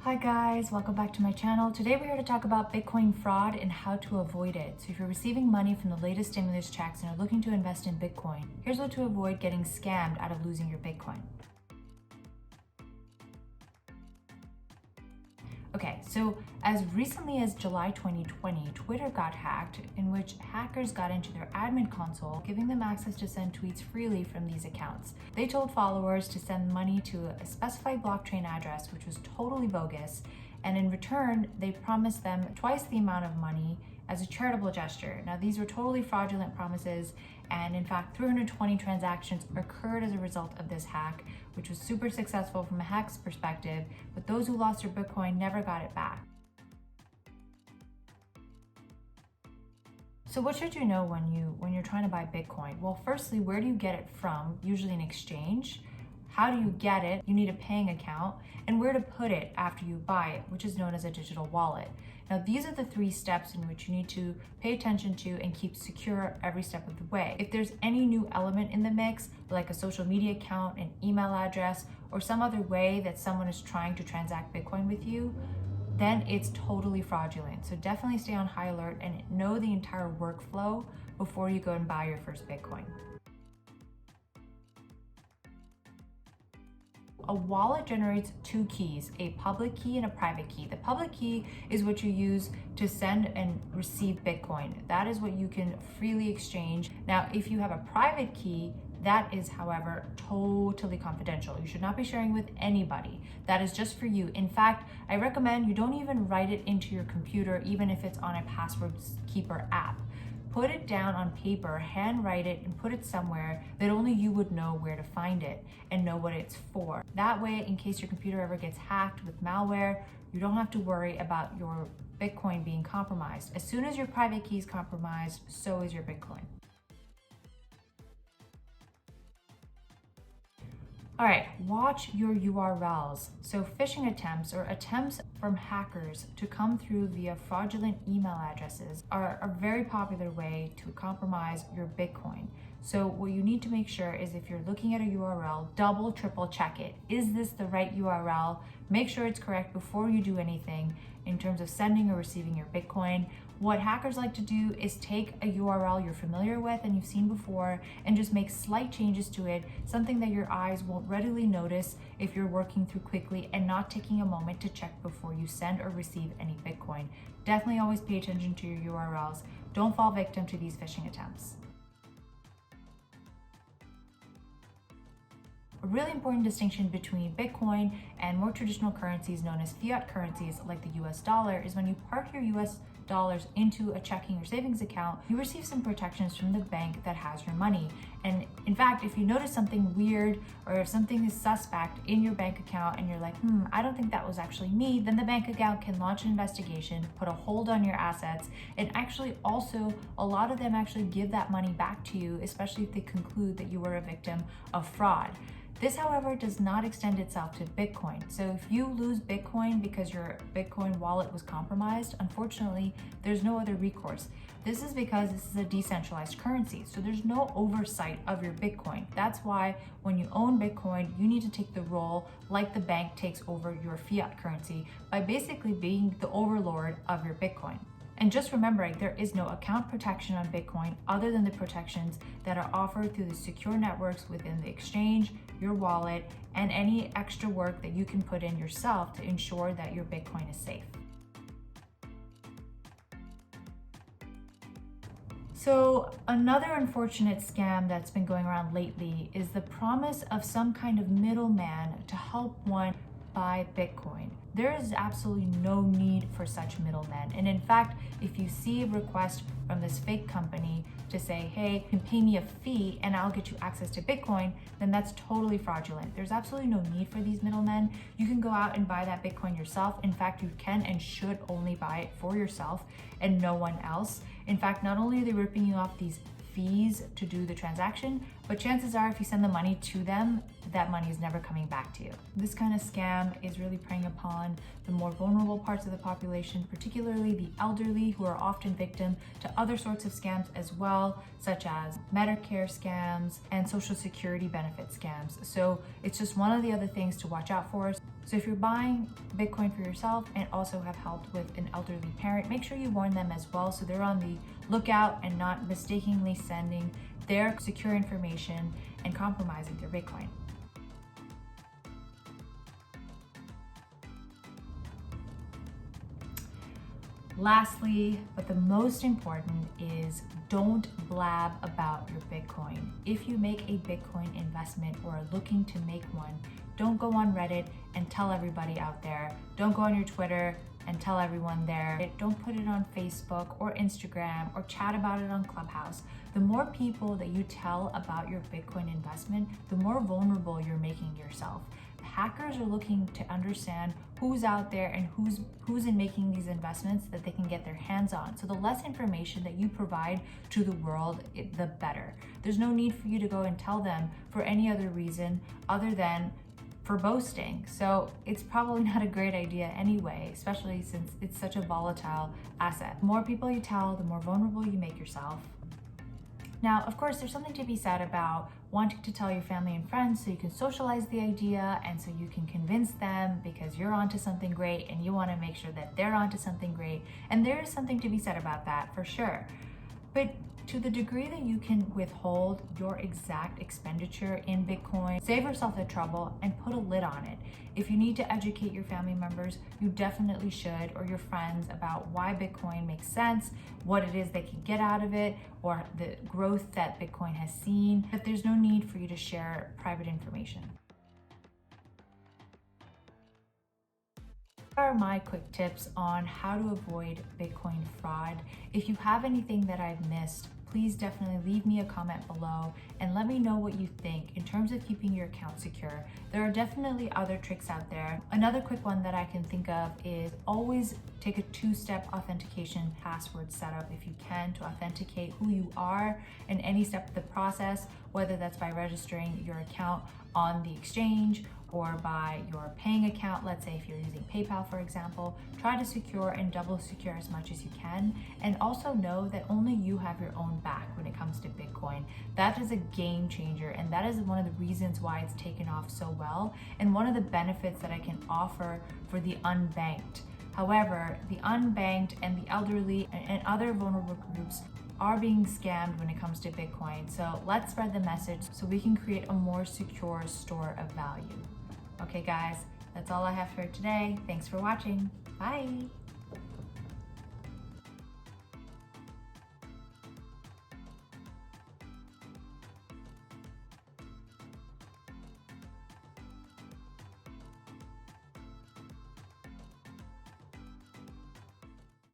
Hi guys, welcome back to my channel. Today we're here to talk about Bitcoin fraud and how to avoid it. So if you're receiving money from the latest stimulus checks and are looking to invest in Bitcoin, here's what to avoid getting scammed out of losing your Bitcoin. Okay, so as recently as July 2020, Twitter got hacked, in which hackers got into their admin console, giving them access to send tweets freely from these accounts. They told followers to send money to a specified blockchain address, which was totally bogus, and in return, they promised them twice the amount of money as a charitable gesture. Now, these were totally fraudulent promises, and in fact, 320 transactions occurred as a result of this hack, which was super successful from a hack's perspective, but those who lost their Bitcoin never got it back. So what should you know when you're trying to buy Bitcoin? Well, firstly, where do you get it from? Usually an exchange. How do you get it? You need a paying account, and where to put it after you buy it, which is known as a digital wallet. Now, these are the 3 steps in which you need to pay attention to and keep secure every step of the way. If there's any new element in the mix, like a social media account, an email address, or some other way that someone is trying to transact Bitcoin with you, then it's totally fraudulent. So definitely stay on high alert and know the entire workflow before you go and buy your first Bitcoin. A wallet generates 2 keys, a public key and a private key. The public key is what you use to send and receive Bitcoin. That is what you can freely exchange. Now, if you have a private key, that is, however, totally confidential. You should not be sharing with anybody. That is just for you. In fact, I recommend you don't even write it into your computer, even if it's on a password keeper app. Put it down on paper, handwrite it, and put it somewhere that only you would know where to find it and know what it's for. That way, in case your computer ever gets hacked with malware, you don't have to worry about your Bitcoin being compromised. As soon as your private key is compromised, so is your Bitcoin. All right, watch your URLs. So phishing attempts or attempts from hackers to come through via fraudulent email addresses are a very popular way to compromise your Bitcoin. So what you need to make sure is if you're looking at a URL, double, triple check it. Is this the right URL? Make sure it's correct before you do anything in terms of sending or receiving your Bitcoin. What hackers like to do is take a URL you're familiar with and you've seen before and just make slight changes to it, something that your eyes won't readily notice if you're working through quickly and not taking a moment to check before you send or receive any Bitcoin. Definitely always pay attention to your URLs. Don't fall victim to these phishing attempts. A really important distinction between Bitcoin and more traditional currencies known as fiat currencies like the US dollar is when you park your US dollars into a checking or savings account, you receive some protections from the bank that has your money. And in fact, if you notice something weird or if something is suspect in your bank account and you're like, I don't think that was actually me, then the bank account can launch an investigation, put a hold on your assets, and actually also a lot of them actually give that money back to you, especially if they conclude that you were a victim of fraud. This, however, does not extend itself to Bitcoin. So if you lose Bitcoin because your Bitcoin wallet was compromised, unfortunately, there's no other recourse. This is because this is a decentralized currency, so there's no oversight of your Bitcoin. That's why when you own Bitcoin, you need to take the role like the bank takes over your fiat currency by basically being the overlord of your Bitcoin. And just remembering, there is no account protection on Bitcoin other than the protections that are offered through the secure networks within the exchange, your wallet, and any extra work that you can put in yourself to ensure that your Bitcoin is safe. So another unfortunate scam that's been going around lately is the promise of some kind of middleman to help one buy Bitcoin. There is absolutely no need for such middlemen. And in fact, if you see a request from this fake company to say, hey, you can pay me a fee and I'll get you access to Bitcoin, then that's totally fraudulent. There's absolutely no need for these middlemen. You can go out and buy that Bitcoin yourself. In fact, you can and should only buy it for yourself and no one else. In fact, not only are they ripping you off these fees to do the transaction, but chances are if you send the money to them, that money is never coming back to you. This kind of scam is really preying upon the more vulnerable parts of the population, particularly the elderly, who are often victim to other sorts of scams as well, such as Medicare scams and Social Security benefit scams. So it's just one of the other things to watch out for. So if you're buying Bitcoin for yourself and also have helped with an elderly parent, make sure you warn them as well so they're on the lookout and not mistakenly sending their secure information and compromising their Bitcoin. Lastly, but the most important, is don't blab about your Bitcoin. If you make a Bitcoin investment or are looking to make one, don't go on Reddit and tell everybody out there. Don't go on your Twitter and tell everyone there. Don't put it on Facebook or Instagram or chat about it on Clubhouse. The more people that you tell about your Bitcoin investment, the more vulnerable you're making yourself. Hackers are looking to understand who's out there and who's in making these investments that they can get their hands on. So the less information that you provide to the world, the better. There's no need for you to go and tell them for any other reason other than for boasting. So it's probably not a great idea anyway, especially since it's such a volatile asset. The more people you tell, the more vulnerable you make yourself. Now, of course, there's something to be said about wanting to tell your family and friends so you can socialize the idea and so you can convince them because you're onto something great and you want to make sure that they're onto something great. And there is something to be said about that for sure. But to the degree that you can withhold your exact expenditure in Bitcoin, save yourself the trouble and put a lid on it. If you need to educate your family members, you definitely should, or your friends, about why Bitcoin makes sense, what it is they can get out of it, or the growth that Bitcoin has seen. But there's no need for you to share private information. Here are my quick tips on how to avoid Bitcoin fraud. If you have anything that I've missed, please definitely leave me a comment below and let me know what you think in terms of keeping your account secure. There are definitely other tricks out there. Another quick one that I can think of is always take a two-step authentication password setup if you can, to authenticate who you are in any step of the process, whether that's by registering your account on the exchange or by your paying account. Let's say if you're using PayPal, for example, try to secure and double secure as much as you can. And also know that only you have your own back when it comes to Bitcoin. That is a game changer, and that is one of the reasons why it's taken off so well, and one of the benefits that I can offer for the unbanked. However, the unbanked and the elderly and other vulnerable groups are being scammed when it comes to Bitcoin. So let's spread the message so we can create a more secure store of value. Okay guys, that's all I have for today. Thanks for watching. Bye.